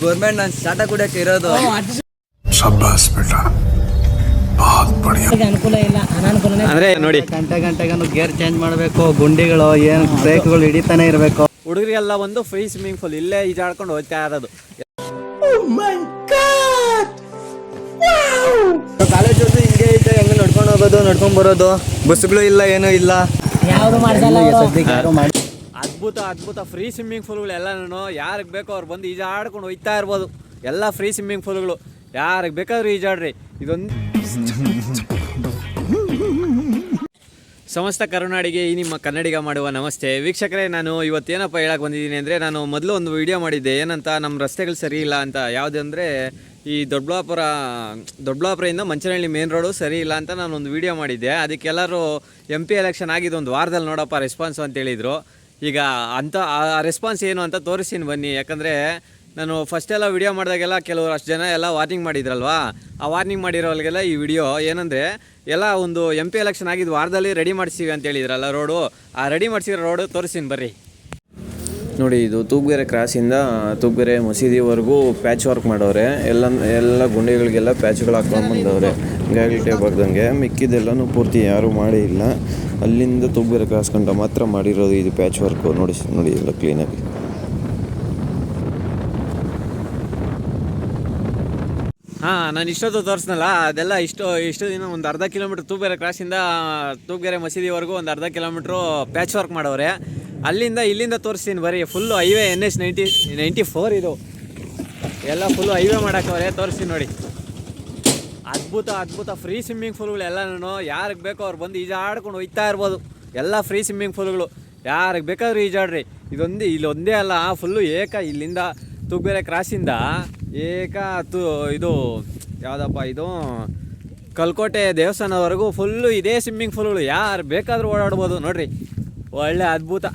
Government ನಾನು start ಕುಡಿಯಕ್ಕೆ ಇರೋದು. ಶಾಬಾಸ್ ಬೇಟಾ, ಬಹುತ್ ಬಢಿಯಾ. ಅನುಕೂಲ ಇಲ್ಲ, ಅನಾನುಕೂಲ ಅಂದ್ರೆ ನೋಡಿ, ಗಂಟೆಗೂ ಗೇರ್ ಚೇಂಜ್ ಮಾಡಬೇಕು, ಗುಂಡಿಗಳು ಏನು ಬ್ರೇಕ್ಗಳು ಹಿಡಿತಾನೆ ಇರಬೇಕು. ಹುಡುಗರಿಗೆಲ್ಲ ಒಂದು ಫ್ರೀ ಸ್ವಿಮ್ಮಿಂಗ್ ಪೂಲ್, ಇಲ್ಲೇ ಈಜಾಡ್ಕೊಂಡು ಹೋಗ್ತಾ ಇರೋದು. ಕಾಲೇಜ್ ಹಿಂಗೆ ಐತೆ, ಹೆಂಗೆ ನಡ್ಕೊಂಡು ಹೋಗೋದು, ನಡ್ಕೊಂಡ್ ಬರೋದು, ಬಸ್ಗಳು ಇಲ್ಲ, ಏನೂ ಇಲ್ಲ. ಯಾವುದು ಮಾಡ್ಸಲ್ಲ ಅದ್ಭುತ ಅದ್ಭುತ ಫ್ರೀ ಸ್ವಿಮ್ಮಿಂಗ್ ಪೂಲ್ಗಳು ಎಲ್ಲನೂ ಯಾರಿಗೆ ಬೇಕೋ ಅವ್ರು ಬಂದು ಈಜಾಡ್ಕೊಂಡು ಹೋಗ್ತಾ ಇರ್ಬೋದು. ಎಲ್ಲ ಫ್ರೀ ಸ್ವಿಮ್ಮಿಂಗ್ ಪೂಲ್ಗಳು, ಯಾರಿಗೆ ಬೇಕಾದ್ರೂ ಈಜಾಡ್ರಿ. ಇದೊಂದು ಸಮಸ್ತ ಕರುನಾಡಿಗೆ ಈ ನಿಮ್ಮ ಕನ್ನಡಿಗ ಮಾಡುವ ನಮಸ್ತೆ. ವೀಕ್ಷಕರೇ, ನಾನು ಇವತ್ತೇನಪ್ಪ ಹೇಳಕ್ಕೆ ಬಂದಿದ್ದೀನಿ ಅಂದರೆ, ನಾನು ಮೊದಲು ಒಂದು ವಿಡಿಯೋ ಮಾಡಿದ್ದೆ. ಏನಂತ, ನಮ್ಮ ರಸ್ತೆಗಳು ಸರಿ ಇಲ್ಲ ಅಂತ. ಯಾವುದು ಅಂದರೆ, ಈ ದೊಡ್ಡಬಳ್ಳಾಪುರದಿಂದ ಮಂಚನಹಳ್ಳಿ ಮೇನ್ ರೋಡು ಸರಿ ಇಲ್ಲ ಅಂತ ನಾನು ಒಂದು ವಿಡಿಯೋ ಮಾಡಿದ್ದೆ. ಅದಕ್ಕೆಲ್ಲರೂ MP ಎಲೆಕ್ಷನ್ ಆಗಿದ್ದು ಒಂದು ವಾರದಲ್ಲಿ ನೋಡಪ್ಪ ರೆಸ್ಪಾನ್ಸು ಅಂತೇಳಿದರು. ಈಗ ಅಂಥ ಆ ರೆಸ್ಪಾನ್ಸ್ ಏನು ಅಂತ ತೋರಿಸ್ತೀನಿ ಬನ್ನಿ. ಯಾಕಂದರೆ ನಾನು ಫಸ್ಟೆಲ್ಲ ವಿಡಿಯೋ ಮಾಡಿದಾಗೆಲ್ಲ ಕೆಲವರು ಅಷ್ಟು ಜನ ಎಲ್ಲ ವಾರ್ನಿಂಗ್ ಮಾಡಿದ್ರಲ್ವಾ, ಆ ವಾರ್ನಿಂಗ್ ಮಾಡಿರೋರಿಗೆಲ್ಲ ಈ ವಿಡಿಯೋ ಏನಂದರೆ, ಎಲ್ಲ ಒಂದು MP ಎಲೆಕ್ಷನ್ ಆಗಿದ್ದು ವಾರದಲ್ಲಿ ರೆಡಿ ಮಾಡಿಸ್ತೀವಿ ಅಂತ ಹೇಳಿದ್ರಲ್ಲ ರೋಡು, ಆ ರೆಡಿ ಮಾಡಿಸಿರೋ ರೋಡು ತೋರಿಸ್ತೀನಿ ಬರ್ರಿ. ನೋಡಿ, ಇದು ತೂಗುಗೆರೆ ಕ್ರಾಸಿಂದ ತೂಗುಗೆರೆ ಮಸೀದಿವರೆಗೂ ಪ್ಯಾಚ್ ವರ್ಕ್ ಮಾಡವ್ರೆ. ಎಲ್ಲ ಗುಂಡಿಗಳಿಗೆಲ್ಲ ಪ್ಯಾಚ್ಗಳು ಹಾಕ್ಕೊಂಡು ಬಂದವ್ರೆ, ಗಾಗ್ಲಿಟೇ ಬರ್ದಂಗೆ. ಮಿಕ್ಕಿದೆಲ್ಲನೂ ಪೂರ್ತಿ ಯಾರೂ ಮಾಡೇ ಇಲ್ಲ. ಅಲ್ಲಿಂದ ತೂಗುಗೆರೆ ಕ್ರಾಸ್ ಗಂಟ ಮಾತ್ರ ಮಾಡಿರೋದು ಇದು ಪ್ಯಾಚ್ ವರ್ಕು. ನೋಡಿ ಎಲ್ಲ ಕ್ಲೀನಾಗಿ. ನಾನು ಇಷ್ಟೊತ್ತು ತೋರಿಸ್ನಲ್ಲ, ಅದೆಲ್ಲ ಇಷ್ಟು ದಿನ ಒಂದು ಅರ್ಧ ಕಿಲೋಮೀಟ್ರ್ ತೂಗುಗೆರೆ ಕ್ರಾಸಿಂದ ತೂಗುಗೆರೆ ಮಸೀದಿವರೆಗೂ ಒಂದು ಅರ್ಧ ಕಿಲೋಮೀಟ್ರು ಪ್ಯಾಚ್ ವರ್ಕ್ ಮಾಡವ್ರೆ. ಇಲ್ಲಿಂದ ತೋರಿಸ್ತೀನಿ ಬರೀ. ಫುಲ್ಲು ಹೈವೇ NH 94 ಇದು ಎಲ್ಲ ಫುಲ್ಲು ಹೈವೇ ಮಾಡಾಕವ್ರೆ. ತೋರಿಸ್ತೀನಿ ನೋಡಿ. ಅದ್ಭುತ ಫ್ರೀ ಸ್ವಿಮ್ಮಿಂಗ್ ಪೂಲ್ಗಳು ಎಲ್ಲನೂ ಯಾರಿಗೆ ಬೇಕೋ ಅವ್ರು ಬಂದು ಈಜಾಡ್ಕೊಂಡು ಹೋಗ್ತಾ ಇರ್ಬೋದು. ಎಲ್ಲ ಫ್ರೀ ಸ್ವಿಮ್ಮಿಂಗ್ ಪೂಲ್ಗಳು, ಯಾರಿಗೆ ಬೇಕಾದ್ರೂ ಈಜಾಡ್ರಿ. ಇಲ್ಲೊಂದೇ ಅಲ್ಲ, ಫುಲ್ಲು ಇಲ್ಲಿಂದ ತೂಗುಗೆರೆ ಕ್ರಾಸಿಂದ ಇದು ಯಾವುದಪ್ಪ ಇದು ಕಲ್ಕೋಟೆ ದೇವಸ್ಥಾನದವರೆಗೂ ಫುಲ್ಲು ಇದೇ ಸ್ವಿಮ್ಮಿಂಗ್ ಪೂಲ್ಗಳು, ಯಾರು ಬೇಕಾದರೂ ಓಡಾಡ್ಬೋದು. ನೋಡಿರಿ, ಒಳ್ಳೆ ಅದ್ಭುತ.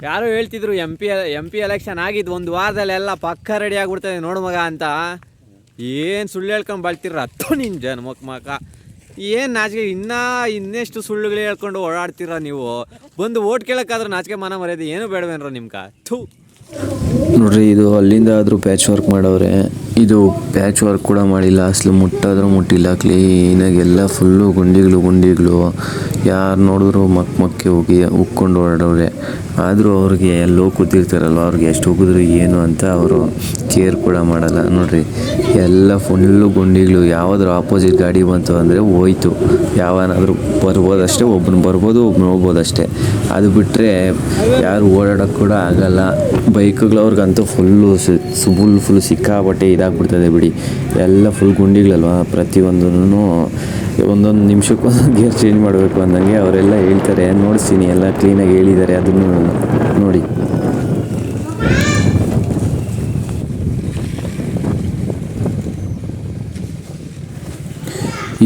ಯಾರು ಹೇಳ್ತಿದ್ರು MP ಎಲೆಕ್ಷನ್ ಆಗಿದ್ದು ಒಂದು ವಾರದಲ್ಲೆಲ್ಲ ಪಕ್ಕ ರೆಡಿ ಆಗಿಬಿಡ್ತದೆ ನೋಡು ಮಗ ಅಂತ. ಏನು ಸುಳ್ಳು ಹೇಳ್ಕೊಂಡು ಬಾಳ್ತಿರ ಹತ್ತು ನಿನ್ನ ಜನ ಮಕ್ಕ. ಏನು ನಾಚಿಕೆ, ಇನ್ನೆಷ್ಟು ಸುಳ್ಳುಗಳು ಹೇಳ್ಕೊಂಡು ಓಡಾಡ್ತೀರ ನೀವು. ಬಂದು ಓಟ್ ಕೇಳೋಕ್ಕಾದ್ರೂ ನಾಚಿಕೆ ಮಾನ ಮರ್ಯಾದೆ ಏನೂ ಬೇಡವೇನ್ರ ನಿಮ್ಗೆ. ನೋಡ್ರಿ, ಇದು ಅಲ್ಲಿಂದ ಆದರೂ ಪ್ಯಾಚ್ ವರ್ಕ್ ಮಾಡವ್ರೆ. ಇದು ಪ್ಯಾಚ್ ವರ್ಕ್ ಕೂಡ ಮಾಡಿಲ್ಲ, ಅಸಲು ಮುಟ್ಟಾದರೂ ಮುಟ್ಟಿಲ್ಲ. ಕ್ಲೀನಾಗಿ ಎಲ್ಲ ಫುಲ್ಲು ಗುಂಡಿಗಳು ಯಾರು ನೋಡಿದ್ರು ಮಕ್ಕೆ ಹೋಗಿ ಉಕ್ಕೊಂಡು ಓಡಾಡವ್ರೆ. ಆದರೂ ಅವ್ರಿಗೆ ಎಲ್ಲೋ ಕೂತಿರ್ತಾರಲ್ವ, ಅವ್ರಿಗೆ ಎಷ್ಟು ಹೋಗಿದ್ರು ಏನು ಅಂತ ಅವರು ಕೇರ್ ಕೂಡ ಮಾಡಲ್ಲ. ನೋಡ್ರಿ, ಎಲ್ಲ ಫುಲ್ಲು ಗುಂಡಿಗಳು. ಯಾವುದ್ರ ಆಪೋಸಿಟ್ ಗಾಡಿ ಬಂತು ಅಂದರೆ ಹೋಯ್ತು. ಯಾವನಾದರೂ ಬರ್ಬೋದಷ್ಟೇ, ಒಬ್ಬನು ಬರ್ಬೋದು, ಒಬ್ಬನು ಹೋಗ್ಬೋದಷ್ಟೇ. ಅದು ಬಿಟ್ಟರೆ ಯಾರು ಓಡಾಡೋಕ್ಕೆ ಕೂಡ ಆಗಲ್ಲ. ಬೈಕ್ಗಳವ್ರಿಗಂತೂ ಫುಲ್ಲು ಸಿಕ್ಕಾಪಟ್ಟೆ ಇದಾಗ್ಬಿಡ್ತದೆ ಬಿಡಿ. ಎಲ್ಲ ಫುಲ್ ಗುಂಡಿಗಳಲ್ವ, ಪ್ರತಿಯೊಂದೂ ಒಂದೊಂದು ನಿಮಿಷಕ್ಕೊಂದು ಗೇರ್ ಚೇಂಜ್ ಮಾಡಬೇಕು ಅಂದಂಗೆ ಅವರೆಲ್ಲ ಹೇಳ್ತಾರೆ. ನೋಡಿಸ್ತೀನಿ, ಎಲ್ಲ ಕ್ಲೀನಾಗಿ ಹೇಳಿದ್ದಾರೆ, ಅದನ್ನು ನೋಡಿ.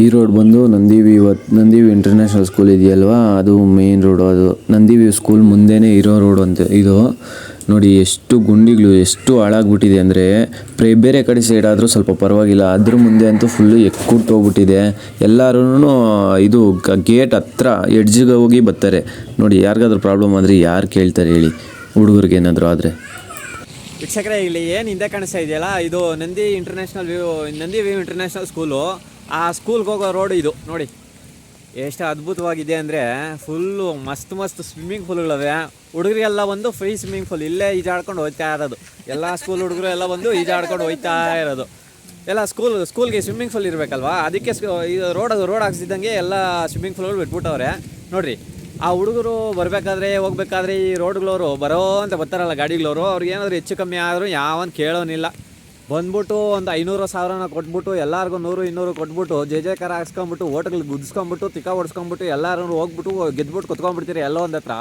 ಈ ರೋಡ್ ಬಂದು ನಂದಿವಿ ಇಂಟರ್ನ್ಯಾಷನಲ್ ಸ್ಕೂಲ್ ಇದೆಯಲ್ವಾ, ಅದು ಮೇನ್ ರೋಡು. ಅದು ನಂದಿವಿ ಸ್ಕೂಲ್ ಮುಂದೆನೇ ಇರೋ ರೋಡು ಅಂತ ಇದು. ನೋಡಿ, ಎಷ್ಟು ಗುಂಡಿಗಳು ಎಷ್ಟು ಹಾಳಾಗ್ಬಿಟ್ಟಿದೆ ಅಂದರೆ, ಬೇರೆ ಕಡೆ ಸೈಡ್ ಆದರೂ ಸ್ವಲ್ಪ ಪರವಾಗಿಲ್ಲ, ಅದ್ರ ಮುಂದೆ ಅಂತೂ ಫುಲ್ಲು ಹೋಗ್ಬಿಟ್ಟಿದೆ. ಎಲ್ಲರೂ ಇದು ಗೇಟ್ ಹತ್ರ ಎಡ್ಜಿಗೆ ಹೋಗಿ ಬರ್ತಾರೆ. ನೋಡಿ, ಯಾರಿಗಾದ್ರೂ ಪ್ರಾಬ್ಲಮ್ ಆದರೆ ಯಾರು ಕೇಳ್ತಾರೆ ಹೇಳಿ, ಹುಡುಗರಿಗೆ ಏನಾದರೂ ಆದರೆ. ವೀಕ್ಷಕರೇ, ಇಲ್ಲಿ ಏನು ಹಿಂದೆ ಕಾಣಿಸ್ತಾ ಇದೆಯಲ್ಲ, ಇದು ನಂದಿ ವ್ಯೂ ಇಂಟರ್ನ್ಯಾಷನಲ್ ಸ್ಕೂಲು. ಆ ಸ್ಕೂಲ್ಗೆ ಹೋಗೋ ರೋಡು ಇದು. ನೋಡಿ ಎಷ್ಟು ಅದ್ಭುತವಾಗಿದೆ ಅಂದರೆ, ಫುಲ್ಲು ಮಸ್ತ್ ಸ್ವಿಮ್ಮಿಂಗ್ ಪೂಲ್ಗಳವೆ. ಹುಡುಗರಿಗೆಲ್ಲ ಒಂದು ಫ್ರೀ ಸ್ವಿಮ್ಮಿಂಗ್ ಪೂಲ್, ಇಲ್ಲೇ ಈಜಾಡ್ಕೊಂಡು ಹೋಗ್ತಾ ಇರೋದು. ಎಲ್ಲ ಸ್ಕೂಲ್ ಹುಡುಗರು ಎಲ್ಲ ಬಂದು ಈಜಾಡ್ಕೊಂಡು ಹೋಗ್ತಾ ಇರೋದು. ಎಲ್ಲ ಸ್ಕೂಲ್ಗೆ ಸ್ವಿಮ್ಮಿಂಗ್ ಪೂಲ್ ಇರಬೇಕಲ್ವಾ, ಅದಕ್ಕೆ ಇದು ರೋಡ್ ಹಾಕ್ಸಿದ್ದಂಗೆ ಎಲ್ಲ ಸ್ವಿಮ್ಮಿಂಗ್ ಪೂಲ್ಗಳು ಬಿಟ್ಬಿಟ್ಟವ್ರೆ. ನೋಡಿರಿ, ಆ ಹುಡುಗರು ಬರಬೇಕಾದ್ರೆ ಹೋಗ್ಬೇಕಾದ್ರೆ ಈ ರೋಡ್ಗಳವರು ಬರೋ ಅಂತ ಬರ್ತಾರಲ್ಲ ಗಾಡಿಗಳವರು, ಅವ್ರಿಗೆ ಏನಾದರೂ ಹೆಚ್ಚು ಕಮ್ಮಿ ಆದರೂ ಯಾವನ್ ಕೇಳೋನಿಲ್ಲ. ಬಂದ್ಬಿಟ್ಟು ಒಂದು 500,000 ಕೊಟ್ಬಿಟ್ಟು ಎಲ್ಲರಿಗೂ 100-200 ಕೊಟ್ಬಿಟ್ಟು ಜಯಕಾರ ಹಾಕ್ಸ್ಕೊಂಬಿಟ್ಟು ಓಟ್ಗಳು ಗುದ್ಸ್ಕೊಂಬಿಟ್ಟು ತಿಕ್ಕ ಹೊಡ್ಸ್ಕೊಂಬಿಟ್ಟು ಎಲ್ಲರೂ ಹೋಗ್ಬಿಟ್ಟು ಗೆದ್ಬಿಟ್ಟು ಕುತ್ಕೊಂಡ್ಬಿಡ್ತೀರಿ ಎಲ್ಲೋ ಒಂದು ಹತ್ರ.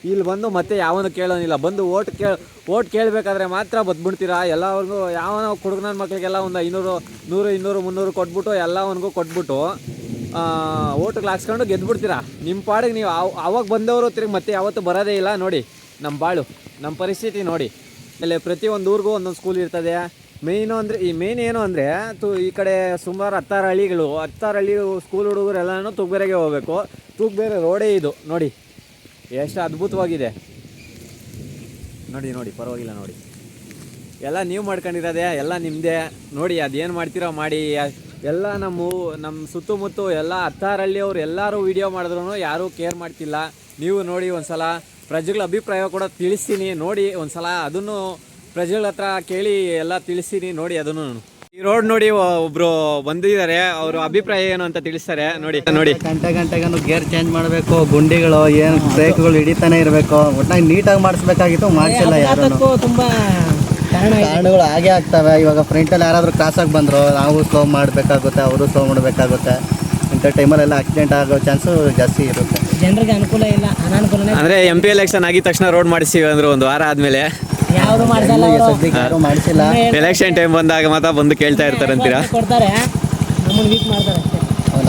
ಇಲ್ಲಿ ಬಂದು ಮತ್ತೆ ಯಾವನು ಕೇಳೋನಿಲ್ಲ. ಬಂದು ಓಟ್ ಕೇಳಬೇಕಾದ್ರೆ ಮಾತ್ರ ಬದ್ಬಿಡ್ತೀರಾ. ಎಲ್ಲರಿಗೂ ಯಾವನ ಹುಡುಗನ ಮಕ್ಕಳಿಗೆಲ್ಲ ಒಂದು 500, 100, 200, 300 ಕೊಟ್ಬಿಟ್ಟು ಎಲ್ಲವನಿಗೂ ಕೊಟ್ಬಿಟ್ಟು ಓಟ್ಗಳು ಹಾಕ್ಸ್ಕೊಂಡು ಗೆದ್ಬಿಡ್ತೀರಾ. ನಿಮ್ಮ ಪಾಡಿಗೆ ನೀವು ಅವಾಗ ಬಂದವರು ತಿರುಗಿ ಮತ್ತೆ ಯಾವತ್ತೂ ಬರೋದೇ ಇಲ್ಲ. ನೋಡಿ ನಮ್ಮ ಬಾಳು, ನಮ್ಮ ಪರಿಸ್ಥಿತಿ ನೋಡಿ. ಆಮೇಲೆ ಪ್ರತಿಯೊಂದು ಊರಿಗೂ ಒಂದೊಂದು ಸ್ಕೂಲ್ ಇರ್ತದೆ. ಮೇನ್ ಏನು ಅಂದರೆ ಈ ಕಡೆ ಸುಮಾರು 10 ಹಳ್ಳಿಗಳು ಸ್ಕೂಲ್ ಹುಡುಗರು ಎಲ್ಲನೂ ತೂಗುಗೆರೆಗೆ ಹೋಗಬೇಕು. ತೂಗುಗೆರೆ ರೋಡೇ ಇದು. ನೋಡಿ ಎಷ್ಟು ಅದ್ಭುತವಾಗಿದೆ. ನೋಡಿ ಪರವಾಗಿಲ್ಲ ನೋಡಿ. ಎಲ್ಲ ನೀವು ಮಾಡ್ಕೊಂಡಿರೋದೆ, ಎಲ್ಲ ನಿಮ್ಮದೇ. ನೋಡಿ ಅದೇನು ಮಾಡ್ತೀರೋ ಮಾಡಿ. ಎಲ್ಲ ನಮ್ಮ ಸುತ್ತಮುತ್ತ ಎಲ್ಲ 10 ಹಳ್ಳಿಯವ್ರು ಎಲ್ಲರೂ ವೀಡಿಯೋ ಮಾಡಿದ್ರು ಯಾರೂ ಕೇರ್ ಮಾಡ್ತಿಲ್ಲ. ನೀವು ನೋಡಿ ಒಂದ್ಸಲ ಪ್ರಜೆಗಳ ಅಭಿಪ್ರಾಯ ಕೂಡ ತಿಳಿಸ್ತೀನಿ ನೋಡಿ, ಒಂದ್ಸಲ ಅದನ್ನು ಪ್ರಜೆಗಳ ಹತ್ರ ಕೇಳಿ ಎಲ್ಲ ತಿಳಿಸ್ತೀನಿ ನೋಡಿ. ಅದನ್ನು ಈ ರೋಡ್ ನೋಡಿ ಒಬ್ರು ಬಂದಿದ್ದಾರೆ, ಅವರು ಅಭಿಪ್ರಾಯ ಏನು ಅಂತ ತಿಳಿಸ್ತಾರೆ ನೋಡಿ. ಗಂಟೆಗೂ ಗೇರ್ ಚೇಂಜ್ ಮಾಡಬೇಕು, ಗುಂಡಿಗಳು ಏನು ಬ್ರೇಕ್ಗಳು ಹಿಡಿತಾನೆ ಇರಬೇಕು. ಒಟ್ಟಾಗಿ ನೀಟಾಗಿ ಮಾಡಿಸ್ಬೇಕಾಗಿತ್ತು, ಮಾಡಿಸಿಲ್ಲ ಯಾರು. ತುಂಬಾ ಕಾರಣಗಳು ಹಾಗೆ ಆಗ್ತವೆ. ಇವಾಗ ಫ್ರಂಟಲ್ಲಿ ಯಾರಾದರೂ ಕ್ರಾಸಾಗಿ ಬಂದರು, ನಾವು ಸ್ಲೋ ಮಾಡಬೇಕಾಗುತ್ತೆ, ಅವರು ಸ್ಲೋ ಮಾಡಬೇಕಾಗುತ್ತೆ. ಇಂಥ ಟೈಮಲ್ಲೆಲ್ಲ ಆಕ್ಸಿಡೆಂಟ್ ಆಗೋ ಚಾನ್ಸು ಜಾಸ್ತಿ ಇರುತ್ತೆ. ಜನರಿಗೆ ಅನುಕೂಲ ಇಲ್ಲ, ಅನಾನುಕೂಲನೇ. ಅಂದರೆ MP ಎಲೆಕ್ಷನ್ ಆಗಿದ ತಕ್ಷಣ ರೋಡ್ ಮಾಡಿಸ್ತೀವಿ ಅಂದ್ರೆ 1 ವಾರ ಆದಮೇಲೆ ಯಾರು ಮಾಡ್ಸಲ್ಲ, ಸದ್ಯಕ್ಕೆ ಯಾರು ಮಾಡಿಸಿಲ್ಲ. ಎಲೆಕ್ಷನ್ ಟೈಮ್ ಬಂದಾಗ ಮಾತ್ರ ಬಂದು ಕೇಳ್ತಾ ಇರ್ತಾರೆ ಅಂತೀರಾ? ಕೊಡ್ತಾರೆ, ನಮ್ಮನ್ನು ವೀಕ್ ಮಾಡ್ತಾರೆ ಅಷ್ಟೇ.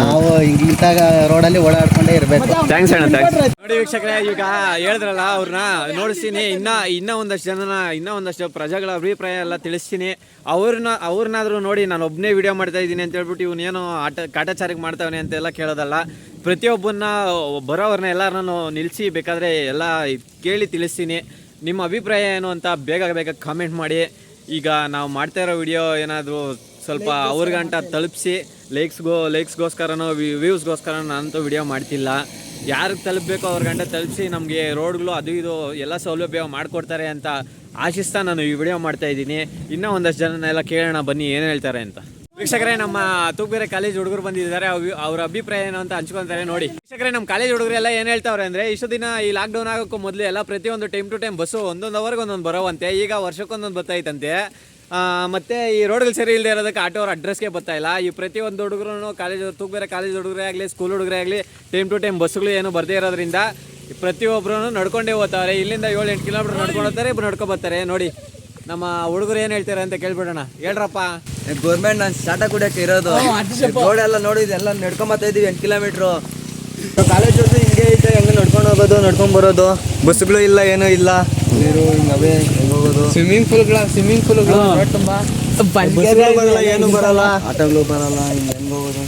ನಾವು ಇಂತಾಗ ರೋಡಲ್ಲಿ ಓಡಾಡ್ಕೊಂಡೇ ಇರಬೇಕು. ಥ್ಯಾಂಕ್ಸ್ ಅಣ್ಣ, ಥ್ಯಾಂಕ್ಸ್. ನೋಡಿ ವೀಕ್ಷಕರೇ, ಈಗ ಹೇಳಿದ್ರಲ್ಲ ಅವ್ರನ್ನ ನೋಡಿಸ್ತೀನಿ. ಇನ್ನೂ ಒಂದಷ್ಟು ಪ್ರಜೆಗಳ ಅಭಿಪ್ರಾಯ ಎಲ್ಲ ತಿಳಿಸ್ತೀನಿ. ಅವ್ರನ್ನಾದ್ರೂ ನೋಡಿ, ನಾನು ಒಬ್ಬನೇ ವಿಡಿಯೋ ಮಾಡ್ತಾ ಇದ್ದೀನಿ ಅಂತ ಹೇಳ್ಬಿಟ್ಟು ಇವನೇನೋ ಕಾಟಾಚಾರಕ್ಕೆ ಮಾಡ್ತಾವನೆ ಅಂತೆಲ್ಲ ಕೇಳೋದಲ್ಲ. ಪ್ರತಿಯೊಬ್ಬನ್ನ ಬರೋವ್ರನ್ನ ಎಲ್ಲರನ್ನೂ ನಿಲ್ಲಿಸಿ ಬೇಕಾದರೆ ಎಲ್ಲ ಕೇಳಿ ತಿಳಿಸ್ತೀನಿ. ನಿಮ್ಮ ಅಭಿಪ್ರಾಯ ಏನು ಅಂತ ಬೇಗ ಕಾಮೆಂಟ್ ಮಾಡಿ. ಈಗ ನಾವು ಮಾಡ್ತಾ ಇರೋ ವಿಡಿಯೋ ಏನಾದರೂ ಸ್ವಲ್ಪ ಅವ್ರಿಗಂಟ ತಲುಪಿಸಿ, ಲೈಕ್ಸ್ಗೋಸ್ಕರನೋ ವ್ಯೂಸ್ಗೋಸ್ಕರ ನಾನಂತೂ ವಿಡಿಯೋ ಮಾಡ್ತಿಲ್ಲ. ಯಾರಿಗೆ ತಲುಪಬೇಕೋ ಅವ್ರಿಗಂಟ ತಲುಪಿಸಿ ನಮಗೆ ರೋಡ್ಗಳು ಅದು ಇದು ಎಲ್ಲ ಸೌಲಭ್ಯ ಮಾಡಿಕೊಡ್ತಾರೆ ಅಂತ ಆಶಿಸ್ತಾ ನಾನು ಈ ವಿಡಿಯೋ ಮಾಡ್ತಾ ಇದ್ದೀನಿ. ಇನ್ನೂ ಒಂದಷ್ಟು ಜನನೆಲ್ಲ ಕೇಳೋಣ ಬನ್ನಿ ಏನು ಹೇಳ್ತಾರೆ ಅಂತ. ವೀಕ್ಷಕರೇ, ನಮ್ಮ ತೂಗುಬೇರೆ ಕಾಲೇಜ್ ಹುಡುಗರು ಬಂದಿದ್ದಾರೆ, ಅವ್ರ ಅಭಿಪ್ರಾಯ ಏನು ಅಂತ ಹಂಚ್ಕೊತಾರೆ ನೋಡಿ. ವೀಕ್ಷಕರೇ, ನಮ್ಮ ಕಾಲೇಜ್ ಹುಡುಗರು ಎಲ್ಲ ಏನು ಹೇಳ್ತಾವ್ರೆ ಅಂದರೆ, ಇಷ್ಟು ದಿನ ಈ ಲಾಕ್ಡೌನ್ ಆಗೋಕ್ಕೂ ಮೊದಲು ಎಲ್ಲ ಪ್ರತಿಯೊಂದು ಟೈಮ್ ಟು ಟೈಮ್ ಬಸ್ಸು ಒಂದೊಂದು ಅವರ್ಗೆ ಒಂದೊಂದು ಬರೋವಂತೆ. ಈಗ ವರ್ಷಕ್ಕೊಂದೊಂದು ಬರ್ತೈತಂತೆ. ಮತ್ತು ಈ ರೋಡ್ಗಳು ಸರಿ ಇಲ್ಲದೆ ಇರೋದಕ್ಕೆ ಆಟೋ ಅವ್ರ ಅಡ್ರೆಸ್ಗೆ ಬರ್ತಾ ಇಲ್ಲ. ಈ ಪ್ರತಿಯೊಂದು ಹುಡುಗರು ತೂಗುಬೇರೆ ಕಾಲೇಜ್ ಹುಡುಗರೇ ಆಗಲಿ, ಸ್ಕೂಲ್ ಹುಡುಗರೇ ಆಗಲಿ, ಟೈಮ್ ಟು ಟೈಮ್ ಬಸ್ಸುಗಳು ಏನು ಬರದೇ ಇರೋದ್ರಿಂದ ಪ್ರತಿಯೊಬ್ಬರೂ ನಡ್ಕೊಂಡೇ ಹೋಗ್ತಾರೆ. ಇಲ್ಲಿಂದ 7-8 ಕಿಲೋಮೀಟರ್ ನಡ್ಕೊಂಡು ಹೋಗ್ತಾರೆ, ಇಬ್ಬರು ನಡ್ಕೊ ಬರ್ತಾರೆ. ನೋಡಿ ನಮ್ಮ ಹುಡುಗರು ಏನು ಹೇಳ್ತಾರೆ ಅಂತ ಕೇಳ್ಬಿಡೋಣ. ಹೇಳ್ರಪ್ಪ. ಗೌರ್ಮೆಂಟ್ ನಾನು ಸ್ಟಾರ್ಟ ಕುಡಿಯೋಕೆ ಇರೋದು ರೋಡ್ ಎಲ್ಲ ನೋಡಿದ್ದು ಎಲ್ಲ ನಡ್ಕೊಂಬತ್ತಾ ಇದ್ದೀವಿ 8 ಕಿಲೋಮೀಟ್ರು. ಕಾಲೇಜ್ ಹೋದ್ರೆ ಹಿಂಗೆ ಐತೆ, ಹೆಂಗೆ ನಡ್ಕೊಂಡು ಹೋಗೋದು, ನಡ್ಕೊಂಡು ಬರೋದು. ಬಸ್ಸುಗಳು ಇಲ್ಲ, ಏನೂ ಇಲ್ಲ. ನೀರು ಹಿಂಗವೇ ಹೆಂಗೆ ಹೋಗೋದು. ಸ್ವಿಮ್ಮಿಂಗ್ ಪೂಲ್ಗಳು ತುಂಬ ಬರಲ್ಲ, ಏನು ಬರಲ್ಲ, ಆಟೋಗಳು ಬರಲ್ಲ, ಹಿಂಗೆ ಹೆಂಗೆ ಹೋಗೋದು.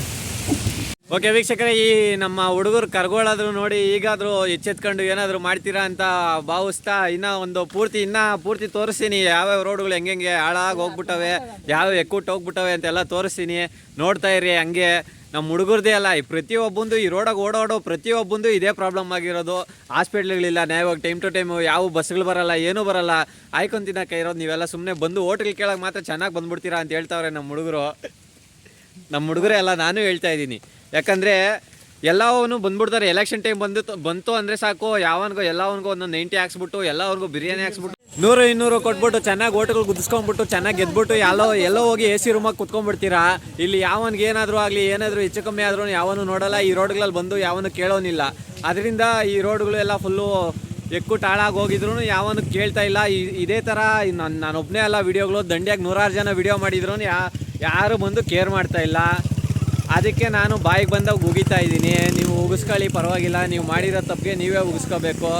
ಓಕೆ ವೀಕ್ಷಕರೇ, ಈ ನಮ್ಮ ಹುಡುಗರು ಕರ್ಗೋಳಾದ್ರು ನೋಡಿ ಈಗಾದರೂ ಎಚ್ಚೆತ್ಕೊಂಡು ಏನಾದರೂ ಮಾಡ್ತೀರಾ ಅಂತ ಭಾವಿಸ್ತಾ ಇನ್ನೂ ಪೂರ್ತಿ ತೋರಿಸ್ತೀನಿ. ಯಾವ್ಯಾವ ರೋಡ್ಗಳು ಹೆಂಗೆ ಹಾಳಾಗಿ ಹೋಗ್ಬಿಟ್ಟವೆ, ಯಾವ ಎಕ್ಕುಟ್ಟು ಹೋಗ್ಬಿಟ್ಟವೆ ಅಂತೆಲ್ಲ ತೋರಿಸ್ತೀನಿ. ನೋಡ್ತಾ ಇರಿ. ಹಂಗೆ ನಮ್ಮ ಹುಡುಗರದೇ ಅಲ್ಲ, ಈ ಪ್ರತಿಯೊಬ್ಬಂದು ಈ ರೋಡಾಗ ಓಡಾಡೋ ಪ್ರತಿಯೊಬ್ಬಂದು ಇದೇ ಪ್ರಾಬ್ಲಮ್ ಆಗಿರೋದು. ಹಾಸ್ಪಿಟ್ಲ್ಗಳಿಲ್ಲ, ನ್ಯಾಯವಾಗಿ ಟೈಮ್ ಟು ಟೈಮು ಯಾವ ಬಸ್ಗಳು ಬರಲ್ಲ, ಏನೂ ಬರಲ್ಲ. ಆಯ್ಕೊಂಡು ತಿನ್ನಕ್ಕೆ ಇರೋದು ನೀವೆಲ್ಲ ಸುಮ್ಮನೆ ಬಂದು ಹೋಟೆಲ್ ಕೇಳೋಕೆ ಮಾತ್ರ ಚೆನ್ನಾಗಿ ಬಂದ್ಬಿಡ್ತೀರಾ ಅಂತ ಹೇಳ್ತಾವ್ರೆ ನಮ್ಮ ಹುಡುಗರೇ ಅಲ್ಲ, ನಾನು ಹೇಳ್ತಾ ಇದ್ದೀನಿ. ಯಾಕಂದರೆ ಎಲ್ಲವೂ ಬಂದ್ಬಿಡ್ತಾರೆ. ಎಲೆಕ್ಷನ್ ಟೈಮ್ ಬಂತು ಅಂದರೆ ಸಾಕು, ಎಲ್ಲವನಿಗೂ ಒಂದೊಂದು 90 ಹಾಕ್ಸ್ಬಿಟ್ಟು ಎಲ್ಲವ್ರಿಗೂ ಬಿರಿಯಾನಿ ಹಾಕ್ಸ್ಬಿಟ್ಟು 100-200 ಕೊಟ್ಬಿಟ್ಟು ಚೆನ್ನಾಗಿ ಹೋಟೆಲ್ಗೆ ಗುದಿಸ್ಕೊಂಡ್ಬಿಟ್ಟು ಚೆನ್ನಾಗಿ ಗೆದ್ಬಿಟ್ಟು ಎಲ್ಲೋ ಹೋಗಿ AC ರೂಮಾಗಿ ಕುತ್ಕೊಂಡ್ಬಿಡ್ತೀರಾ. ಇಲ್ಲಿ ಯಾವನಿಗೆ ಏನಾದರೂ ಆಗಲಿ, ಏನಾದರೂ ಹೆಚ್ಚು ಕಮ್ಮಿ ಆದ್ರೂ ಯಾವನು ನೋಡಲ್ಲ. ಈ ರೋಡ್ಗಳಲ್ಲಿ ಬಂದು ಯಾವನು ಕೇಳೋನಿಲ್ಲ. ಅದರಿಂದ ಈ ರೋಡ್ಗಳು ಎಲ್ಲ ಫುಲ್ಲು ಎಕ್ಕುಟ್ಟು ಹಾಳಾಗಿ ಹೋಗಿದ್ರು ಯಾವನು ಕೇಳ್ತಾ ಇಲ್ಲ. ಇದೇ ಥರ ನಾನೊಬ್ಬನೇ ಅಲ್ಲ, ವಿಡಿಯೋಗಳು ದಂಡ್ಯಾಗಿ 100 ಜನ ವಿಡಿಯೋ ಮಾಡಿದ್ರು ಯಾರು ಬಂದು ಕೇರ್ ಮಾಡ್ತಾ ಇಲ್ಲ. ಅದಕ್ಕೆ ನಾನು ಬಾಯಿಗೆ ಬಂದಾಗ ಉಗಿತಾ ಇದ್ದೀನಿ. ನೀವು ಉಗಿಸ್ಕೊಳ್ಳಿ, ಪರವಾಗಿಲ್ಲ. ನೀವು ಮಾಡಿರೋ ತಪ್ಪಿಗೆ ನೀವೇ ಉಗಿಸ್ಕೋಬೇಕು.